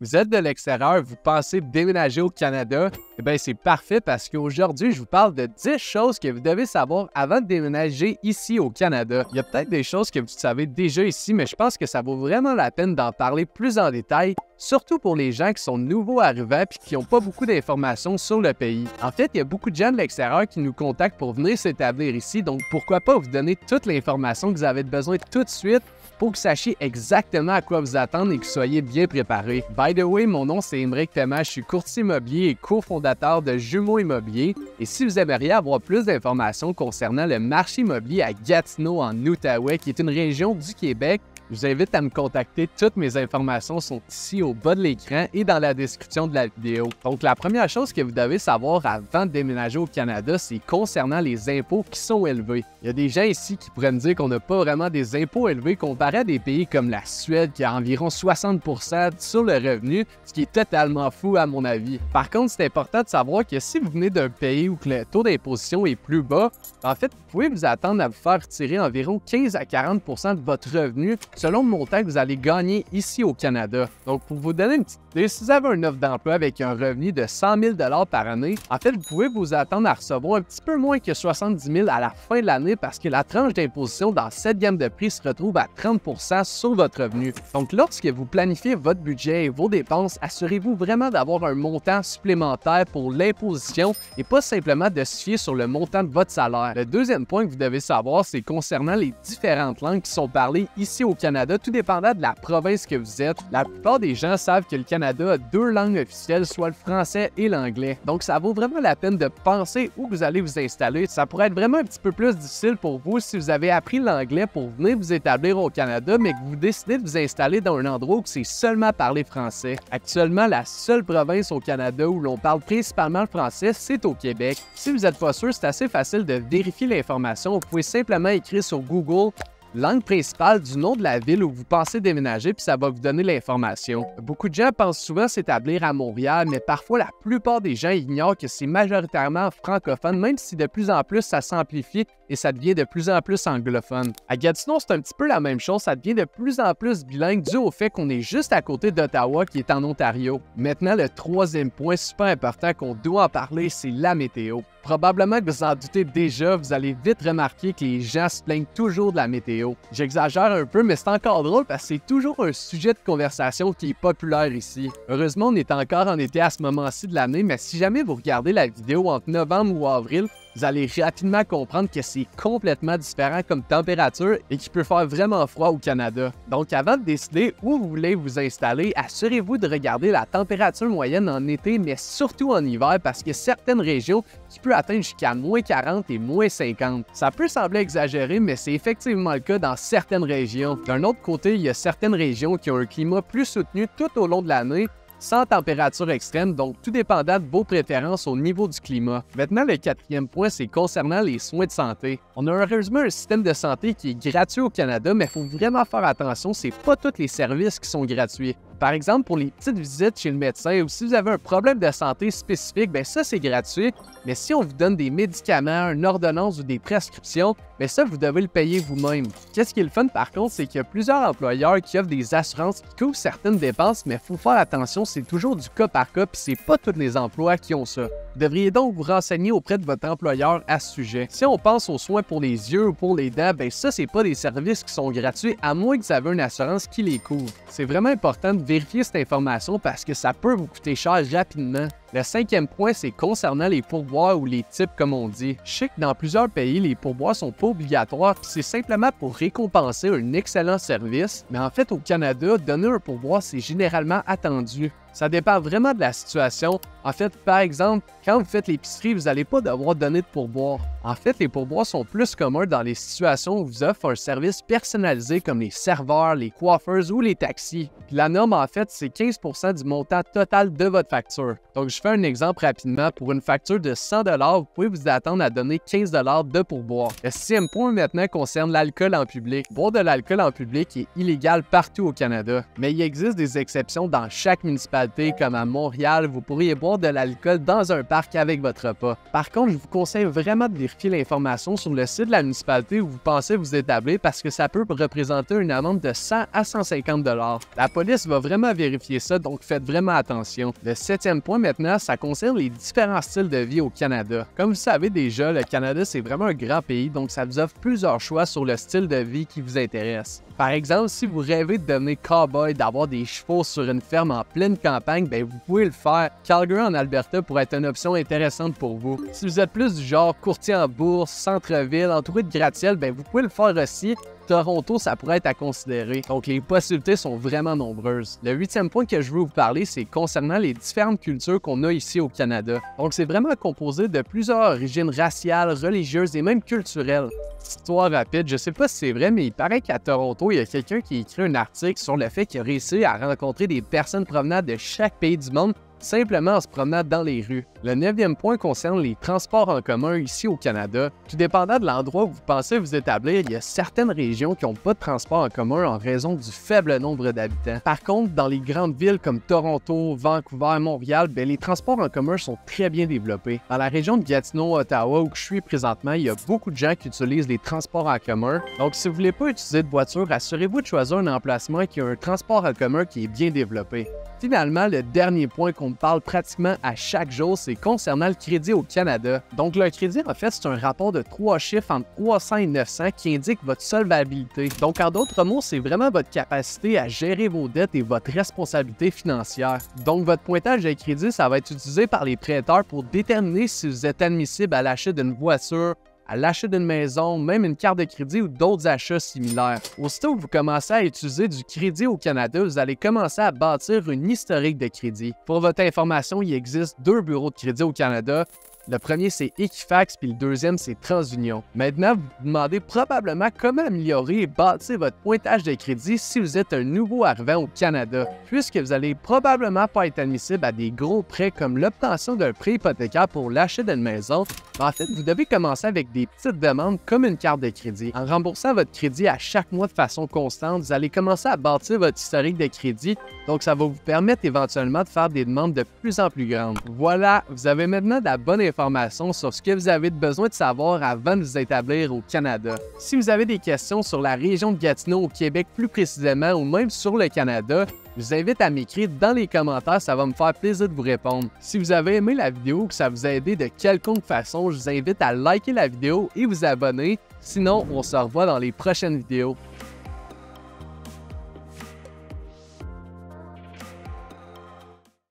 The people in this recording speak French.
Vous êtes de l'extérieur, vous pensez déménager au Canada, eh bien c'est parfait parce qu'aujourd'hui, je vous parle de 10 choses que vous devez savoir avant de déménager ici au Canada. Il y a peut-être des choses que vous savez déjà ici, mais je pense que ça vaut vraiment la peine d'en parler plus en détail, surtout pour les gens qui sont nouveaux arrivants et qui n'ont pas beaucoup d'informations sur le pays. En fait, il y a beaucoup de gens de l'extérieur qui nous contactent pour venir s'établir ici, donc pourquoi pas vous donner toute l'information que vous avez besoin tout de suite pour que vous sachiez exactement à quoi vous attendre et que vous soyez bien préparé. By the way, mon nom c'est Émeric Théma, je suis courtier immobilier et cofondateur de Jumeaux Immobilier. Et si vous aimeriez avoir plus d'informations concernant le marché immobilier à Gatineau en Outaouais, qui est une région du Québec, je vous invite à me contacter. Toutes mes informations sont ici au bas de l'écran et dans la description de la vidéo. Donc, la première chose que vous devez savoir avant de déménager au Canada, c'est concernant les impôts qui sont élevés. Il y a des gens ici qui pourraient me dire qu'on n'a pas vraiment des impôts élevés comparé à des pays comme la Suède qui a environ 60% sur le revenu, ce qui est totalement fou à mon avis. Par contre, c'est important de savoir que si vous venez d'un pays où le taux d'imposition est plus bas, en fait, vous pouvez vous attendre à vous faire retirer environ 15 à 40% de votre revenu selon le montant que vous allez gagner ici au Canada. Donc, pour vous donner une petite idée, si vous avez une offre d'emploi avec un revenu de 100 000 par année, en fait, vous pouvez vous attendre à recevoir un petit peu moins que 70 000 à la fin de l'année parce que la tranche d'imposition dans cette gamme de prix se retrouve à 30% sur votre revenu. Donc, lorsque vous planifiez votre budget et vos dépenses, assurez-vous vraiment d'avoir un montant supplémentaire pour l'imposition et pas simplement de se fier sur le montant de votre salaire. Le deuxième point que vous devez savoir, c'est concernant les différentes langues qui sont parlées ici au Canada, tout dépendant de la province que vous êtes. La plupart des gens savent que le Canada a deux langues officielles, soit le français et l'anglais. Donc, ça vaut vraiment la peine de penser où vous allez vous installer. Ça pourrait être vraiment un petit peu plus difficile pour vous si vous avez appris l'anglais pour venir vous établir au Canada, mais que vous décidez de vous installer dans un endroit où c'est seulement parler français. Actuellement, la seule province au Canada où l'on parle principalement le français, c'est au Québec. Si vous n'êtes pas sûr, c'est assez facile de vérifier l'information. Vous pouvez simplement écrire sur Google langue principale du nom de la ville où vous pensez déménager, puis ça va vous donner l'information. Beaucoup de gens pensent souvent s'établir à Montréal, mais parfois la plupart des gens ignorent que c'est majoritairement francophone, même si de plus en plus ça s'amplifie et ça devient de plus en plus anglophone. À Gatineau, c'est un petit peu la même chose, ça devient de plus en plus bilingue dû au fait qu'on est juste à côté d'Ottawa qui est en Ontario. Maintenant, le troisième point super important qu'on doit en parler, c'est la météo. Probablement que vous en doutez déjà, vous allez vite remarquer que les gens se plaignent toujours de la météo. J'exagère un peu, mais c'est encore drôle parce que c'est toujours un sujet de conversation qui est populaire ici. Heureusement, on est encore en été à ce moment-ci de l'année, mais si jamais vous regardez la vidéo entre novembre ou avril, vous allez rapidement comprendre que c'est complètement différent comme température et qu'il peut faire vraiment froid au Canada. Donc avant de décider où vous voulez vous installer, assurez-vous de regarder la température moyenne en été, mais surtout en hiver parce que certaines régions qui peuvent atteindre jusqu'à moins 40 et moins 50. Ça peut sembler exagéré, mais c'est effectivement le cas dans certaines régions. D'un autre côté, il y a certaines régions qui ont un climat plus soutenu tout au long de l'année, sans température extrême, donc tout dépendant de vos préférences au niveau du climat. Maintenant, le quatrième point, c'est concernant les soins de santé. On a heureusement un système de santé qui est gratuit au Canada, mais il faut vraiment faire attention, c'est pas tous les services qui sont gratuits. Par exemple, pour les petites visites chez le médecin ou si vous avez un problème de santé spécifique, bien ça c'est gratuit, mais si on vous donne des médicaments, une ordonnance ou des prescriptions, bien ça vous devez le payer vous-même. Qu'est-ce qui est le fun par contre, c'est qu'il y a plusieurs employeurs qui offrent des assurances qui couvrent certaines dépenses, mais il faut faire attention, c'est toujours du cas par cas, puis c'est pas tous les emplois qui ont ça. Vous devriez donc vous renseigner auprès de votre employeur à ce sujet. Si on pense aux soins pour les yeux ou pour les dents, bien ça c'est pas des services qui sont gratuits à moins que vous avez une assurance qui les couvre. C'est vraiment important de vérifier cette information parce que ça peut vous coûter cher rapidement. Le cinquième point, c'est concernant les pourboires ou les tips comme on dit. Je sais que dans plusieurs pays, les pourboires sont pas obligatoires, puis c'est simplement pour récompenser un excellent service, mais en fait au Canada, donner un pourboire, c'est généralement attendu. Ça dépend vraiment de la situation. En fait, par exemple, quand vous faites l'épicerie, vous n'allez pas devoir donner de pourboire. En fait, les pourboires sont plus communs dans les situations où vous offrent un service personnalisé comme les serveurs, les coiffeurs ou les taxis. Puis la norme, en fait, c'est 15% du montant total de votre facture. Donc, je fais un exemple rapidement. Pour une facture de 100 $, vous pouvez vous attendre à donner 15 $ de pourboire. Le sixième point maintenant concerne l'alcool en public. Boire de l'alcool en public est illégal partout au Canada, mais il existe des exceptions dans chaque municipalité, comme à Montréal, vous pourriez boire de l'alcool dans un parc avec votre repas. Par contre, je vous conseille vraiment de vérifier vérifier l'information sur le site de la municipalité où vous pensez vous établir parce que ça peut représenter une amende de 100 à 150 $. La police va vraiment vérifier ça, donc faites vraiment attention. Le 7e point maintenant, ça concerne les différents styles de vie au Canada. Comme vous savez déjà, le Canada c'est vraiment un grand pays, donc ça vous offre plusieurs choix sur le style de vie qui vous intéresse. Par exemple, si vous rêvez de devenir cowboy, d'avoir des chevaux sur une ferme en pleine campagne, ben vous pouvez le faire. Calgary en Alberta pourrait être une option intéressante pour vous. Si vous êtes plus du genre courtier en bourse, centre-ville, entouré de gratte-ciel, ben vous pouvez le faire aussi. Toronto, ça pourrait être à considérer. Donc, les possibilités sont vraiment nombreuses. Le 8e point que je veux vous parler, c'est concernant les différentes cultures qu'on a ici au Canada. Donc, c'est vraiment composé de plusieurs origines raciales, religieuses et même culturelles. Histoire rapide, je sais pas si c'est vrai, mais il paraît qu'à Toronto, il y a quelqu'un qui a écrit un article sur le fait qu'il a réussi à rencontrer des personnes provenant de chaque pays du monde simplement en se promenant dans les rues. Le 9e point concerne les transports en commun ici au Canada. Tout dépendant de l'endroit où vous pensez vous établir, il y a certaines régions qui n'ont pas de transport en commun en raison du faible nombre d'habitants. Par contre, dans les grandes villes comme Toronto, Vancouver, Montréal, les transports en commun sont très bien développés. Dans la région de Gatineau, Ottawa, où je suis présentement, il y a beaucoup de gens qui utilisent les transports en commun. Donc, si vous ne voulez pas utiliser de voiture, assurez-vous de choisir un emplacement qui a un transport en commun qui est bien développé. Finalement, le dernier point qu'on me parle pratiquement à chaque jour, c'est concernant le crédit au Canada. Donc, le crédit, en fait, c'est un rapport de 3 chiffres entre 300 et 900 qui indique votre solvabilité. Donc, en d'autres mots, c'est vraiment votre capacité à gérer vos dettes et votre responsabilité financière. Donc, votre pointage de crédit, ça va être utilisé par les prêteurs pour déterminer si vous êtes admissible à l'achat d'une voiture, à l'achat d'une maison, même une carte de crédit ou d'autres achats similaires. Aussitôt que vous commencez à utiliser du crédit au Canada, vous allez commencer à bâtir une historique de crédit. Pour votre information, il existe 2 bureaux de crédit au Canada. Le premier, c'est Equifax, puis le deuxième, c'est TransUnion. Maintenant, vous vous demandez probablement comment améliorer et bâtir votre pointage de crédit si vous êtes un nouveau arrivant au Canada, puisque vous allez probablement pas être admissible à des gros prêts comme l'obtention d'un prêt hypothécaire pour l'achat d'une maison. En fait, vous devez commencer avec des petites demandes comme une carte de crédit. En remboursant votre crédit à chaque mois de façon constante, vous allez commencer à bâtir votre historique de crédit, donc ça va vous permettre éventuellement de faire des demandes de plus en plus grandes. Voilà, vous avez maintenant de la bonne information sur ce que vous avez besoin de savoir avant de vous établir au Canada. Si vous avez des questions sur la région de Gatineau au Québec plus précisément ou même sur le Canada, je vous invite à m'écrire dans les commentaires, ça va me faire plaisir de vous répondre. Si vous avez aimé la vidéo ou que ça vous a aidé de quelconque façon, je vous invite à liker la vidéo et vous abonner. Sinon, on se revoit dans les prochaines vidéos.